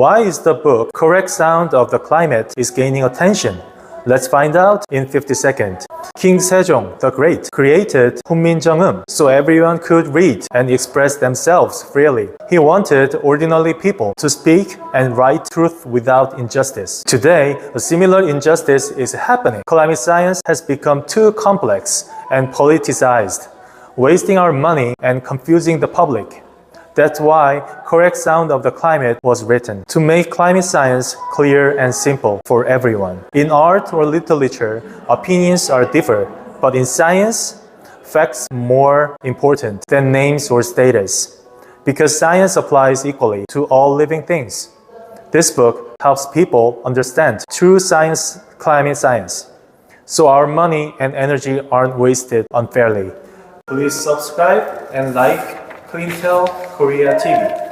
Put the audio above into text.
Why is the book Correct Sound of the Climate is gaining attention? Let's find out in 50 seconds. King Sejong the Great created 훈민정음 so everyone could read and express themselves freely. He wanted ordinary people to speak and write truth without injustice. Today, a similar injustice is happening. Climate science has become too complex and politicized, wasting our money and confusing the public. That's why Correct Sound of the Climate was written, to make climate science clear and simple for everyone. In art or literature, opinions are different, but in science, facts are more important than names or status, because science applies equally to all living things. This book helps people understand true science, climate science, so our money and energy aren't wasted unfairly. Please subscribe and like CleanTel Korea TV.